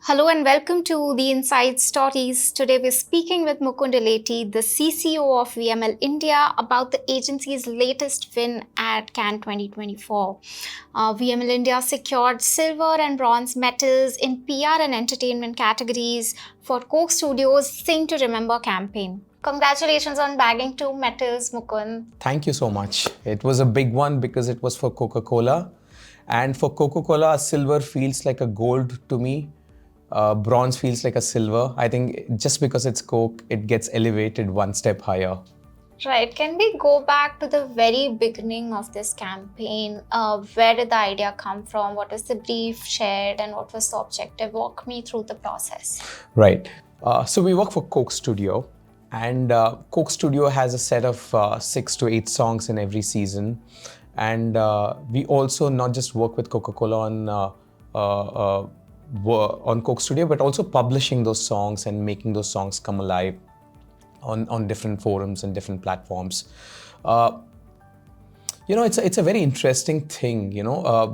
Hello and welcome to the Inside Stories. Today we're speaking with Mukund Olety, the CCO of VML India, about the agency's latest win at Cannes 2024. VML India secured silver and bronze medals in PR and entertainment categories for Coke Studios' Sing to Remember campaign. Congratulations on bagging 2 medals, Mukund. Thank you so much. It was a big one because it was for Coca-Cola. And for Coca-Cola, silver feels like a gold to me. Bronze feels like a silver. I think just because it's Coke, it gets elevated one step higher. Right. Can we go back to the very beginning of this campaign? Where did the idea come from? What was the brief shared and what was the objective? Walk me through the process. Right. So we work for Coke Studio, and Coke Studio has a set of 6 to 8 songs in every season. And we also not just work with Coca-Cola on Coke Studio, but also publishing those songs and making those songs come alive on different forums and different platforms. It's a very interesting thing.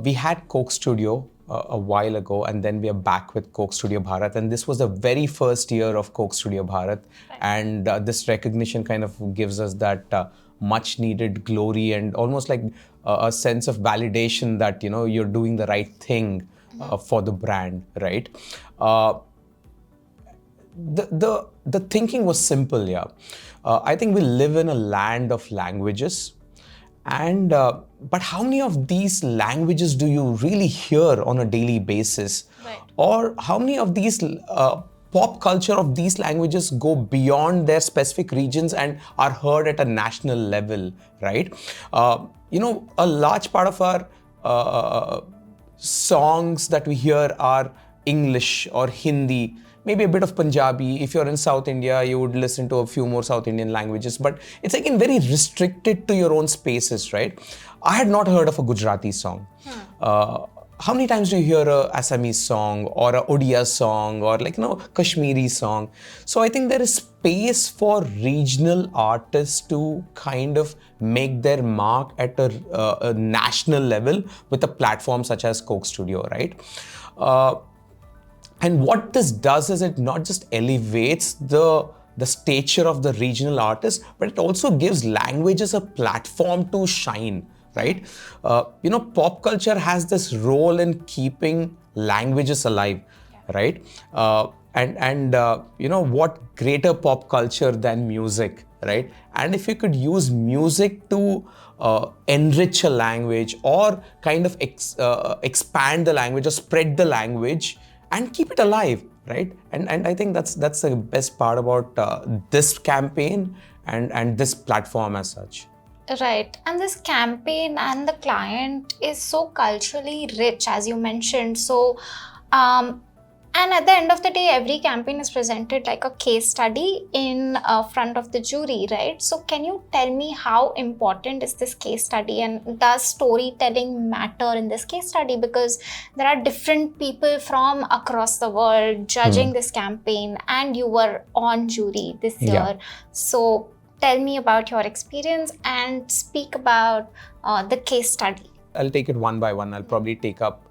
We had Coke Studio a while ago, and then we are back with Coke Studio Bharat, and this was the very first year of Coke Studio Bharat. Right. And this recognition kind of gives us that much needed glory and almost like a sense of validation that you're doing the right thing for the brand, right? The thinking was simple. I think we live in a land of languages, and but how many of these languages do you really hear on a daily basis? Right. Or how many of these pop culture of these languages go beyond their specific regions and are heard at a national level, right? A large part of our songs that we hear are English or Hindi, maybe a bit of Punjabi. If you're in South India, you would listen to a few more South Indian languages, but it's again very restricted to your own spaces, right? I had not heard of a Gujarati song. How many times do you hear a Assamese song or a Odia song or Kashmiri song? So I think there is space for regional artists to kind of make their mark at a national level with a platform such as Coke Studio, right? And what this does is it not just elevates the stature of the regional artist, but it also gives languages a platform to shine, right? Pop culture has this role in keeping languages alive, right? What greater pop culture than music, right? And if you could use music to enrich a language or kind of expand the language or spread the language and keep it alive, right? And I think that's the best part about this campaign and this platform as such. Right. And this campaign and the client is so culturally rich, as you mentioned. So, and at the end of the day, every campaign is presented like a case study in front of the jury, right? So can you tell me how important is this case study, and does storytelling matter in this case study? Because there are different people from across the world judging this campaign, and you were on jury this year. Yeah. So tell me about your experience and speak about the case study. I'll take it one by one. I'll probably take up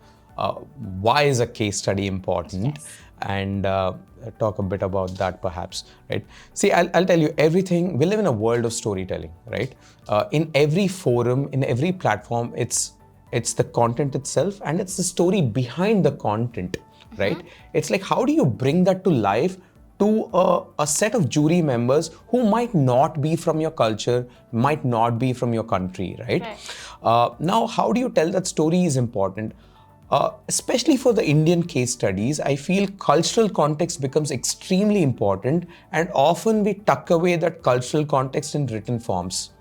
why is a case study important, Yes. and talk a bit about that perhaps, right? See, I'll tell you everything. We live in a world of storytelling, right? In every forum, in every platform, it's the content itself and it's the story behind the content, right? It's like, how do you bring that to life to a set of jury members who might not be from your culture, might not be from your country, right? Now, how do you tell that story is important? Especially for the Indian case studies, I feel cultural context becomes extremely important, and often we tuck away that cultural context in written forms.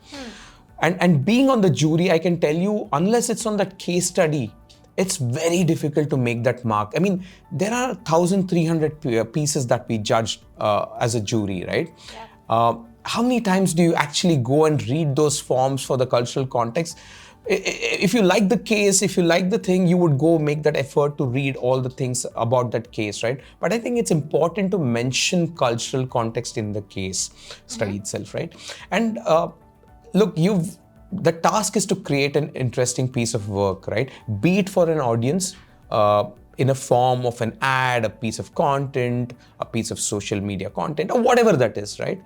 And being on the jury, I can tell you, unless it's on that case study, it's very difficult to make that mark. I mean, there are 1,300 pieces that we judge as a jury, right? Yeah. How many times do you actually go and read those forms for the cultural context? If you like the case, if you like the thing, you would go make that effort to read all the things about that case, right? But I think it's important to mention cultural context in the case study itself, right? And look, the task is to create an interesting piece of work, right? Be it for an audience, in a form of an ad, a piece of content, a piece of social media content, or whatever that is, right?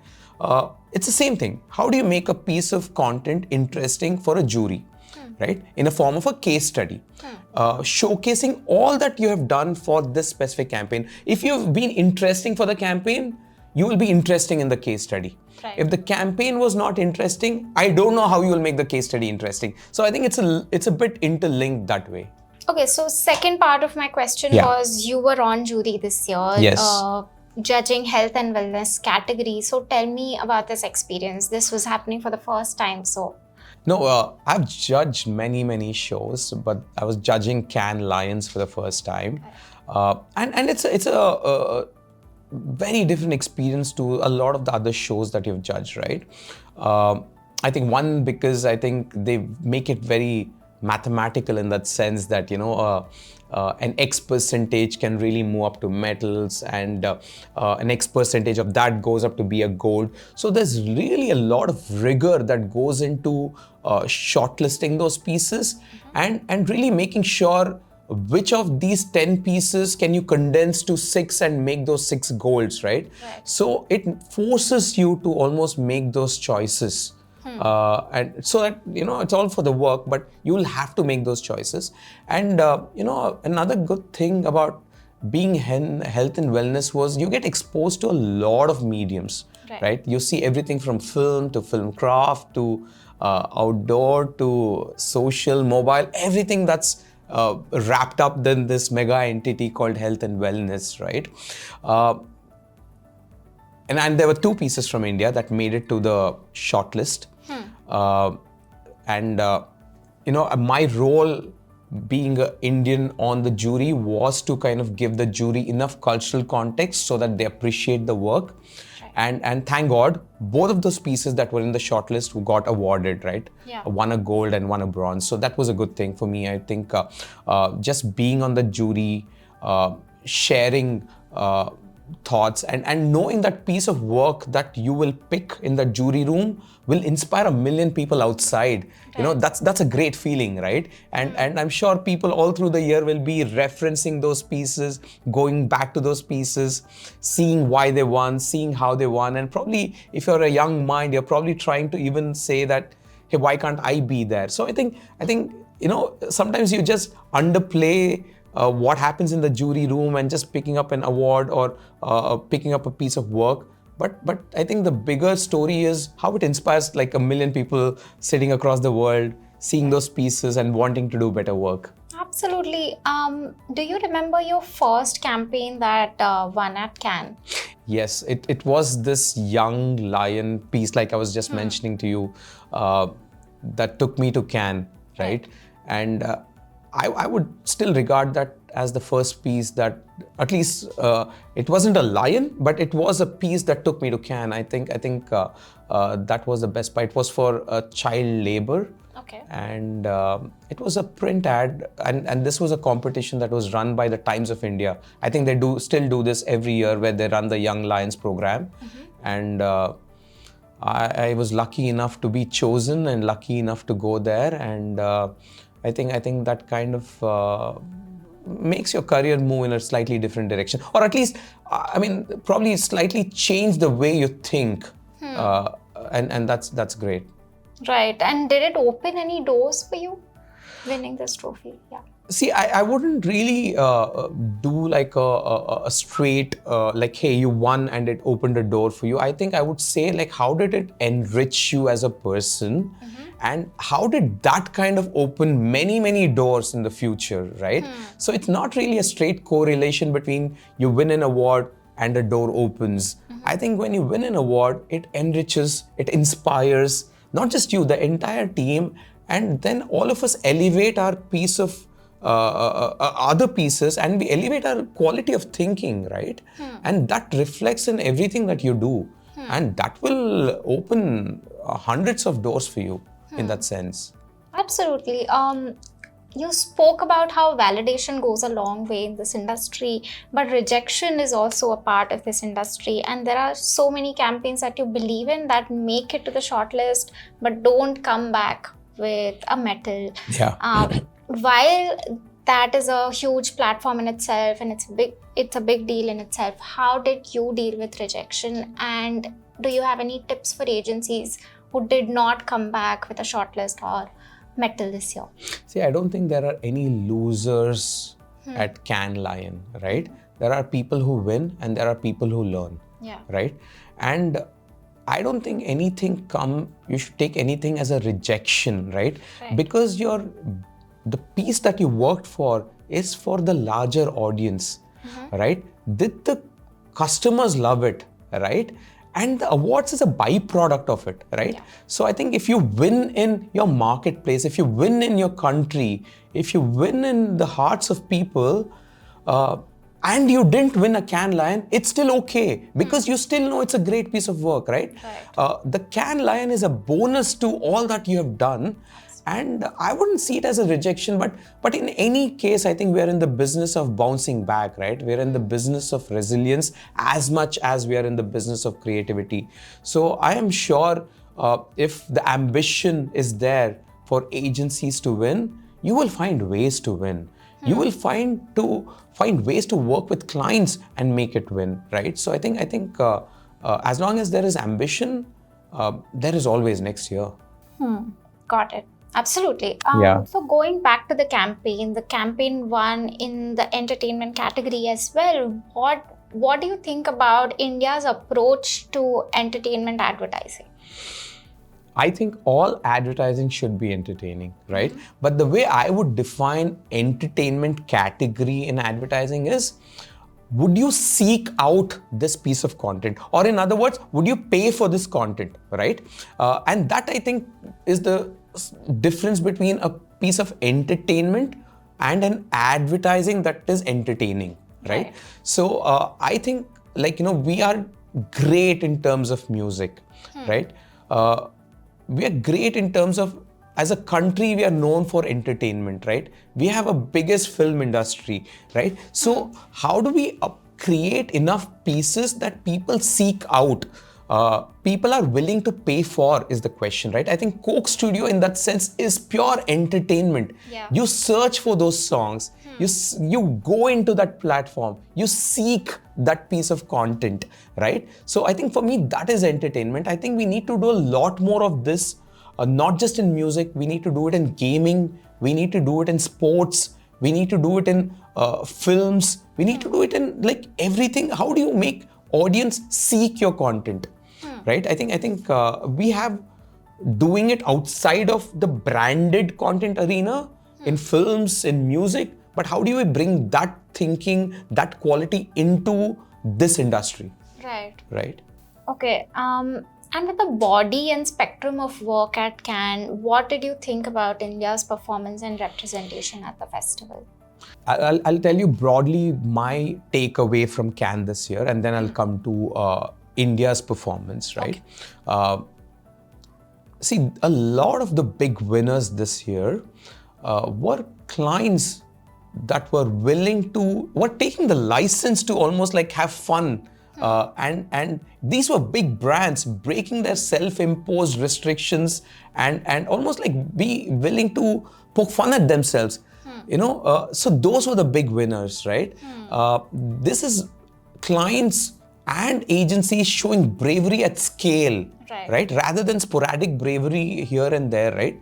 It's the same thing. How do you make a piece of content interesting for a jury, right? In a form of a case study, showcasing all that you have done for this specific campaign. If you've been interesting for the campaign, you will be interesting in the case study. Right. If the campaign was not interesting, I don't know how you will make the case study interesting. So I think it's a bit interlinked that way. Okay, so second part of my question was, you were on jury this year. Yes. Judging health and wellness category. So tell me about this experience. This was happening for the first time. So No, I've judged many shows, but I was judging Cannes Lions for the first time, and it's a very different experience to a lot of the other shows that you've judged, right? I think one, because I think they make it very mathematical in that sense that, you know, an X percentage can really move up to metals, and an X percentage of that goes up to be a gold. So there's really a lot of rigor that goes into shortlisting those pieces, and really making sure which of these 10 pieces can you condense to 6 and make those 6 golds, right? So it forces you to almost make those choices. And so that, you know, it's all for the work, but you will have to make those choices. And, you know, another good thing about being health and wellness was you get exposed to a lot of mediums, right? You see everything from film to film craft to outdoor to social, mobile, everything that's wrapped up in this mega entity called health and wellness, right? And there were 2 pieces from India that made it to the shortlist. You know, my role being an Indian on the jury was to kind of give the jury enough cultural context so that they appreciate the work. And thank God, both of those pieces that were in the shortlist got awarded, right? One a gold and one a bronze. So that was a good thing for me. I think just being on the jury, sharing thoughts, and knowing that piece of work that you will pick in the jury room will inspire 1 million people outside. You know, that's a great feeling, right? And I'm sure people all through the year will be referencing those pieces, going back to those pieces, seeing why they won, seeing how they won. And probably if you're a young mind, you're probably trying to even say that, hey, why can't I be there? So I think, you know, sometimes you just underplay what happens in the jury room and just picking up an award or picking up a piece of work. But I think the bigger story is how it inspires like 1 million people sitting across the world, seeing those pieces and wanting to do better work. Absolutely. Do you remember your first campaign that won at Cannes? Yes, it was this young lion piece, like I was just mentioning to you, that took me to Cannes, right? And I would still regard that as the first piece that, at least it wasn't a lion, but it was a piece that took me to Cannes. I think that was the best part. It was for child labor. Okay. And it was a print ad, and this was a competition that was run by the Times of India. I think they still do this every year, where they run the Young Lions program. And I was lucky enough to be chosen and lucky enough to go there. And I think that kind of makes your career move in a slightly different direction, or at least, I mean, probably slightly change the way you think, and that's great. Right. And did it open any doors for you, winning this trophy? Yeah. See, I wouldn't really do like a straight, like, hey, you won and it opened a door for you. I think I would say, like, how did it enrich you as a person? And how did that kind of open many doors in the future, right? So it's not really a straight correlation between you win an award and a door opens. I think when you win an award, it enriches, it inspires, not just you, the entire team. And then all of us elevate our piece of other pieces, and we elevate our quality of thinking, right? And that reflects in everything that you do. And that will open hundreds of doors for you in that sense. Absolutely. You spoke about how validation goes a long way in this industry, but rejection is also a part of this industry. And there are so many campaigns that you believe in that make it to the shortlist, but don't come back with a medal. Yeah. While that is a huge platform in itself, and it's a big deal in itself. How did you deal with rejection, and do you have any tips for agencies who did not come back with a shortlist or medal this year? See, I don't think there are any losers at Cannes Lion, right? There are people who win and there are people who learn, Yeah. right? And I don't think you should take anything as a rejection, right? Right. Because the piece that you worked for is for the larger audience, right? Did the customers love it, right? And the awards is a byproduct of it, right? Yeah. So I think if you win in your marketplace, if you win in your country, if you win in the hearts of people, and you didn't win a Cannes Lion, it's still okay because you still know it's a great piece of work, right? The Cannes Lion is a bonus to all that you have done. And I wouldn't see it as a rejection, but in any case, I think we're in the business of bouncing back, right? We're in the business of resilience as much as we are in the business of creativity. So I am sure if the ambition is there for agencies to win, you will find ways to win. You will find ways to work with clients and make it win, right? So I think as long as there is ambition, there is always next year. Got it. Absolutely. Yeah. So going back to the campaign won in the entertainment category as well. What do you think about India's approach to entertainment advertising? I think all advertising should be entertaining, right? But the way I would define entertainment category in advertising is, would you seek out this piece of content? Or in other words, would you pay for this content, right? And that I think is the difference between a piece of entertainment and an advertising that is entertaining, right? So I think we are great in terms of music, right? We are great in terms of, as a country, we are known for entertainment, right? We have a biggest film industry, right? So how do we create enough pieces that people seek out? People are willing to pay for is the question, right? I think Coke Studio in that sense is pure entertainment. Yeah. You search for those songs, you go into that platform, you seek that piece of content, right? So I think for me, that is entertainment. I think we need to do a lot more of this, not just in music, we need to do it in gaming, we need to do it in sports, we need to do it in films, we need to do it in like everything. How do you make audience seek your content, right? I think we have doing it outside of the branded content arena, in films, in music, but how do we bring that thinking, that quality into this industry? Right. Okay. And with the body and spectrum of work at Cannes, what did you think about India's performance and representation at the festival? I'll tell you broadly my takeaway from Cannes this year, and then I'll come to India's performance, right? Okay. See, a lot of the big winners this year were clients that were taking the license to almost like have fun. And these were big brands breaking their self-imposed restrictions and almost like be willing to poke fun at themselves. So those were the big winners, right? This is clients and agencies showing bravery at scale, right? Rather than sporadic bravery here and there, right?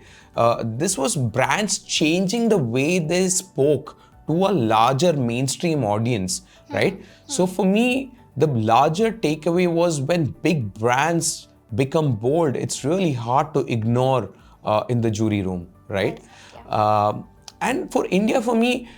This was brands changing the way they spoke to a larger mainstream audience, right? So for me, the larger takeaway was when big brands become bold, it's really hard to ignore in the jury room, right? And for India, for me,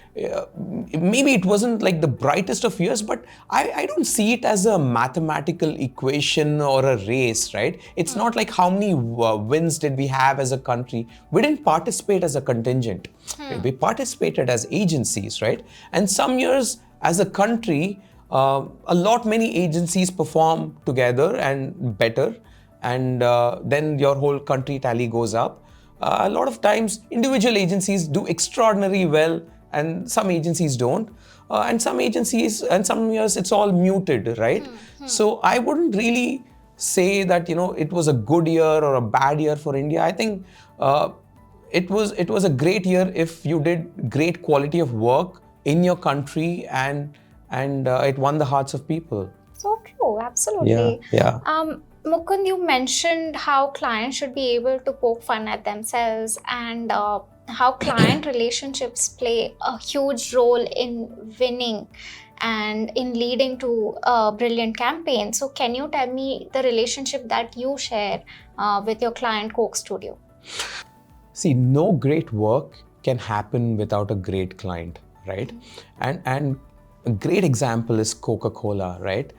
maybe it wasn't like the brightest of years, but I don't see it as a mathematical equation or a race, right? It's not like how many wins did we have as a country. We didn't participate as a contingent. We participated as agencies, right? And some years as a country, many agencies perform together and better, and then your whole country tally goes up. A lot of times individual agencies do extraordinarily well and some agencies don't, and some agencies and some years it's all muted, right? So I wouldn't really say that it was a good year or a bad year for India. I think it was a great year if you did great quality of work in your country, and it won the hearts of people. So true, absolutely. Yeah. Mukund, you mentioned how clients should be able to poke fun at themselves, and how client relationships play a huge role in winning and in leading to a brilliant campaign. So, can you tell me the relationship that you share with your client Coke Studio? See, no great work can happen without a great client, right? And a great example is Coca-Cola, right?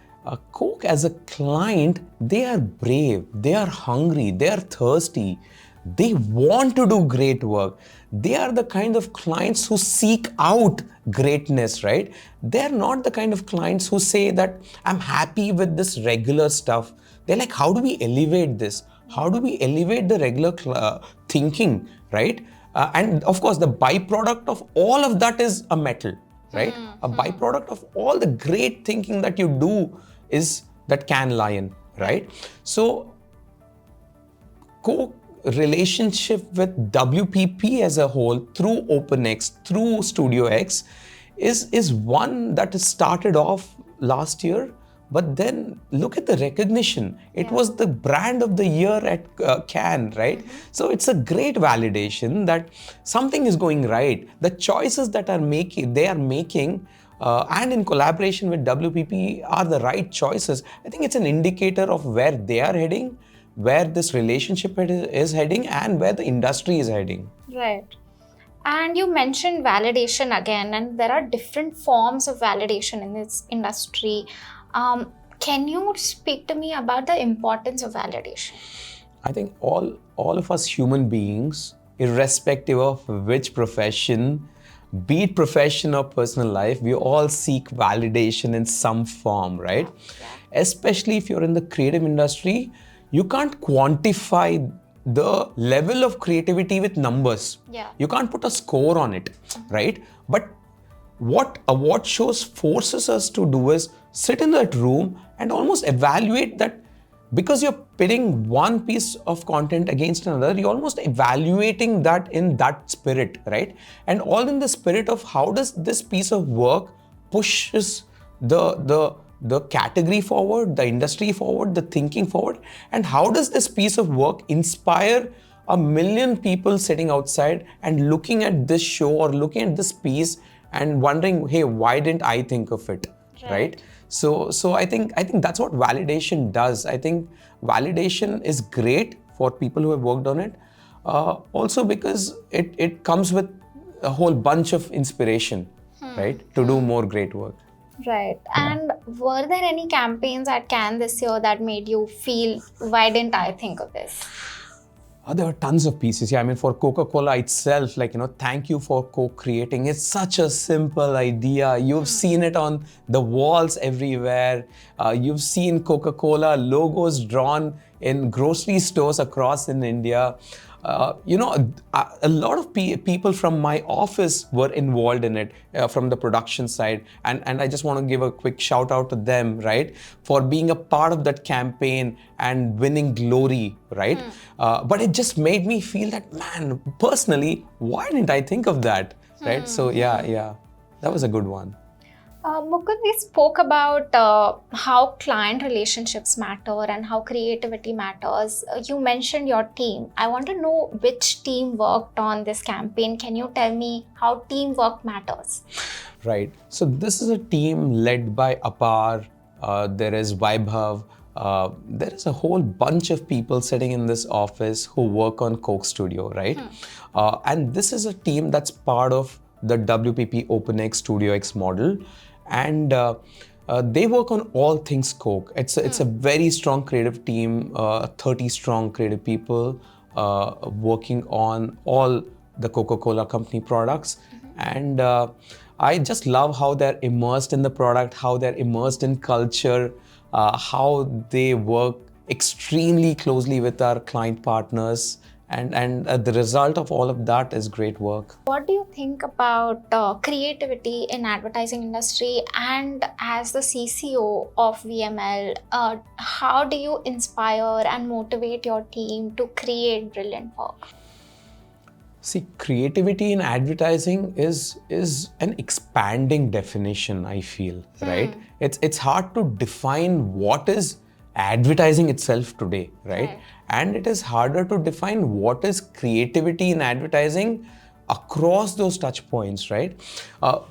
Coke as a client, they are brave, they are hungry, they are thirsty, they want to do great work. They are the kind of clients who seek out greatness, right? They're not the kind of clients who say that I'm happy with this regular stuff. They're like, how do we elevate this? How do we elevate the regular thinking, right? And of course, the byproduct of all of that is a metal, right? A byproduct of all the great thinking that you do is that can lion, right? So, Coke relationship with WPP as a whole through OpenX, through Studio X is one that has started off last year. But then look at the recognition. It was the brand of the year at Cannes, right? So it's a great validation that something is going right. The choices that they are making, and in collaboration with WPP are the right choices. I think it's an indicator of where they are heading, where this relationship is heading, and where the industry is heading. Right. And you mentioned validation again, and there are different forms of validation in this industry. Can you speak to me about the importance of validation? I think all of us human beings, irrespective of which profession, be it profession or personal life, we all seek validation in some form, right? Especially if you're in the creative industry, you can't quantify the level of creativity with numbers. You can't put a score on it, right? But what award shows forces us to do is sit in that room and almost evaluate that, because you're pitting one piece of content against another, you're almost evaluating that in that spirit, right? And all in the spirit of how does this piece of work pushes the category forward, the industry forward, the thinking forward, and how does this piece of work inspire a million people sitting outside and looking at this show or looking at this piece and wondering, hey, why didn't I think of it, right? So I think that's what validation does. I think validation is great for people who have worked on it, also because it comes with a whole bunch of inspiration, right, to do more great work. Right. And were there any campaigns at Cannes this year that made you feel, why didn't I think of this? There were tons of pieces. Yeah, I mean, for Coca-Cola itself, like, thank you for co-creating. It's such a simple idea. You've seen it on the walls everywhere. You've seen Coca-Cola logos drawn in grocery stores across in India. A lot of people from my office were involved in it, from the production side. And I just want to give a quick shout out to them, right, for being a part of that campaign and winning glory, right? But it just made me feel that, man, personally, why didn't I think of that, right? So yeah, that was a good one. Mukund, we spoke about how client relationships matter and how creativity matters. You mentioned your team. I want to know which team worked on this campaign. Can you tell me how teamwork matters? Right. So this is a team led by Apar. There is Vaibhav. There is a whole bunch of people sitting in this office who work on Coke Studio, right? And this is a team that's part of the WPP OpenX Studio X model. And they work on all things Coke. It's a very strong creative team, 30 strong creative people working on all the Coca-Cola company products. And I just love how they're immersed in the product, how they're immersed in culture, how they work extremely closely with our client partners. And the result of all of that is great work. What do you think about creativity in advertising industry, and as the CCO of VML, how do you inspire and motivate your team to create brilliant work? See, creativity in advertising is an expanding definition, I feel, right? It's hard to define what is advertising itself today, right? Right. And it is harder to define what is creativity in advertising across those touch points, right?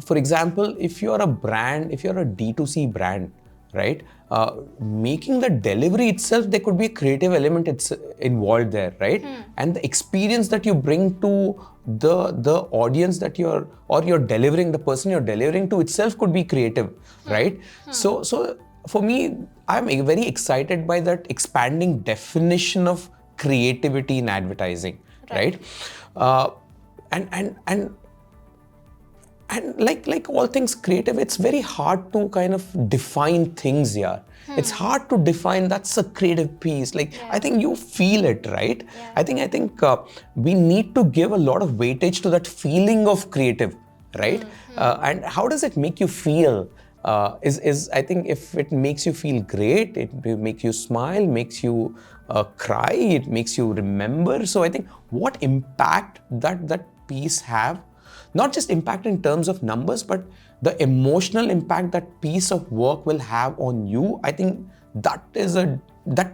For example, if you're a brand, if you're a D2C brand, right? Making the delivery itself, there could be a creative element it's involved there, right? And the experience that you bring to the audience that you're delivering, the person you're delivering to itself could be creative, right? So for me, I'm very excited by that expanding definition of creativity in advertising, right? And like all things creative, it's very hard to kind of define things here. It's hard to define that's a creative piece. Like, I think you feel it, right? I think we need to give a lot of weightage to that feeling of creative, right? And how does it make you feel? Is I think if it makes you feel great, it makes you smile, makes you cry, it makes you remember. So I think what impact that piece have, not just impact in terms of numbers, but the emotional impact that piece of work will have on you, I think that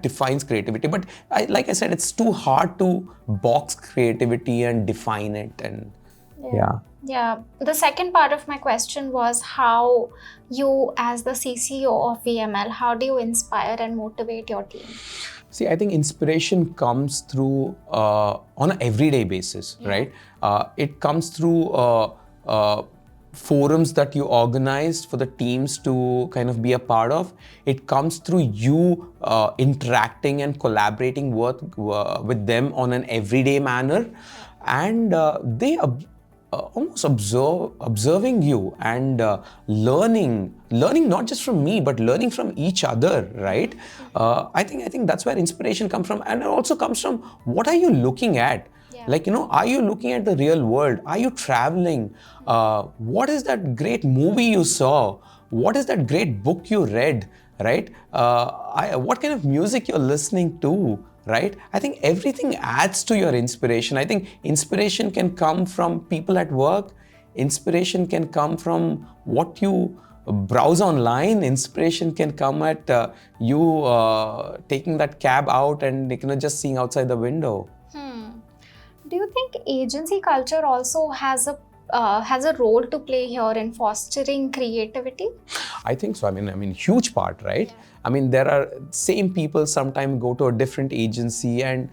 defines creativity. But like I said, it's too hard to box creativity and define it. And Yeah. The second part of my question was how you, as the CCO of VML, how do you inspire and motivate your team? See, I think inspiration comes through on an everyday basis, right? It comes through forums that you organize for the teams to kind of be a part of. It comes through you interacting and collaborating with them on an everyday manner. And they almost observing you and learning not just from me, but learning from each other, right? I think that's where inspiration comes from. And it also comes from, what are you looking at? Like, are you looking at the real world? Are you traveling? What is that great movie you saw? What is that great book you read, right? What kind of music you're listening to, right? I think everything adds to your inspiration. I think inspiration can come from people at work. Inspiration can come from what you browse online. Inspiration can come at you taking that cab out and just seeing outside the window. Do you think agency culture also has a role to play here in fostering creativity? I think so. I mean, huge part, right? Yeah. I mean, there are same people sometimes go to a different agency and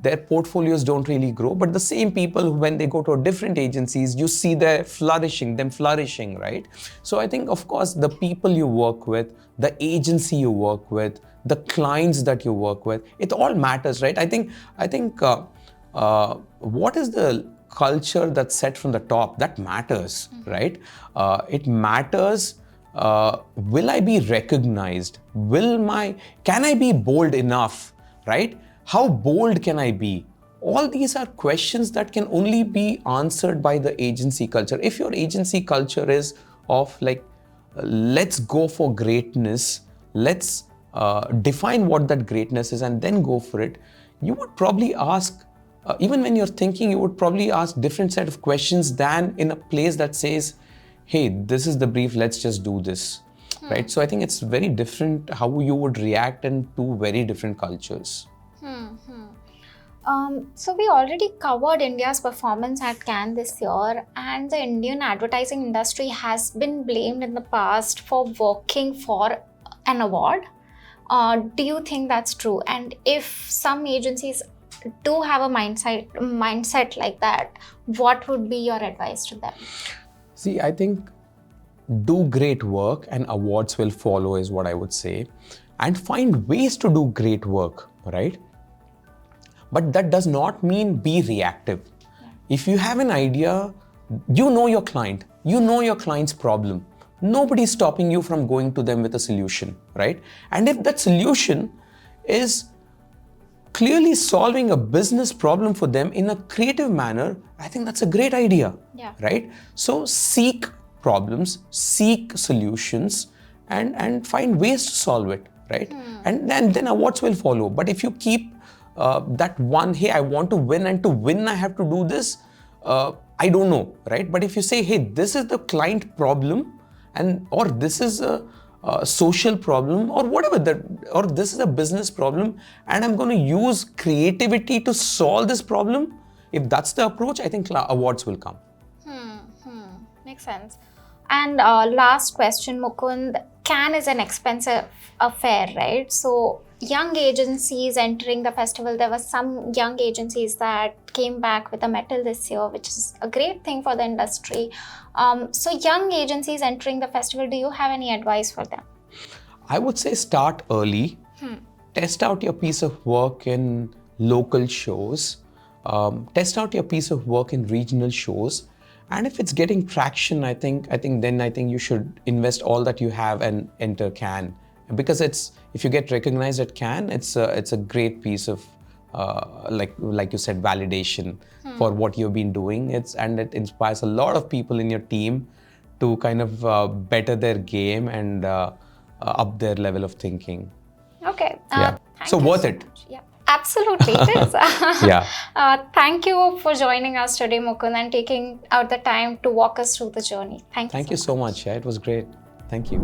their portfolios don't really grow. But the same people, when they go to different agencies, you see them flourishing, right? So I think, of course, the people you work with, the agency you work with, the clients that you work with, it all matters, right? I think what is the culture that's set from the top, that matters, right? It matters. Will I be recognized? Can I be bold enough, right? How bold can I be? All these are questions that can only be answered by the agency culture. If your agency culture is of like, let's go for greatness, let's define what that greatness is and then go for it, you would probably ask, even when you're thinking, you would probably ask different set of questions than in a place that says, hey, this is the brief, let's just do this, right? So I think it's very different how you would react in two very different cultures. So we already covered India's performance at Cannes this year, and the Indian advertising industry has been blamed in the past for working for an award. Do you think that's true? And if some agencies do have a mindset like that, what would be your advice to them? See, I think do great work and awards will follow is what I would say, and find ways to do great work, right? But that does not mean be reactive. If you have an idea, you know your client, you know your client's problem. Nobody's stopping you from going to them with a solution, right? And if that solution is clearly solving a business problem for them in a creative manner, I think that's a great idea, right? So seek problems, seek solutions, and find ways to solve it, right? And then awards will follow. But if you keep that one, hey, I want to win, and to win I have to do this. I don't know, right? But if you say, hey, this is the client problem, or this is a social problem, or whatever that, or this is a business problem, and I'm going to use creativity to solve this problem. If that's the approach, I think awards will come. Makes sense. And last question, Mukund. Cannes is an expensive affair, right? So young agencies entering the festival, there were some young agencies that came back with a medal this year, which is a great thing for the industry. So young agencies entering the festival, do you have any advice for them? I would say start early. Test out your piece of work in local shows. Test out your piece of work in regional shows. And if it's getting traction, I think you should invest all that you have and enter Cannes, because if you get recognized at Cannes, it's a great piece of like you said, validation for what you've been doing. It inspires a lot of people in your team to kind of better their game and up their level of thinking. Okay. Yeah. So worth it. Yeah. Absolutely, it is. Yeah. Thank you for joining us today, Mukund, and taking out the time to walk us through the journey. Thank you. Thank you so much. Yeah, it was great. Thank you.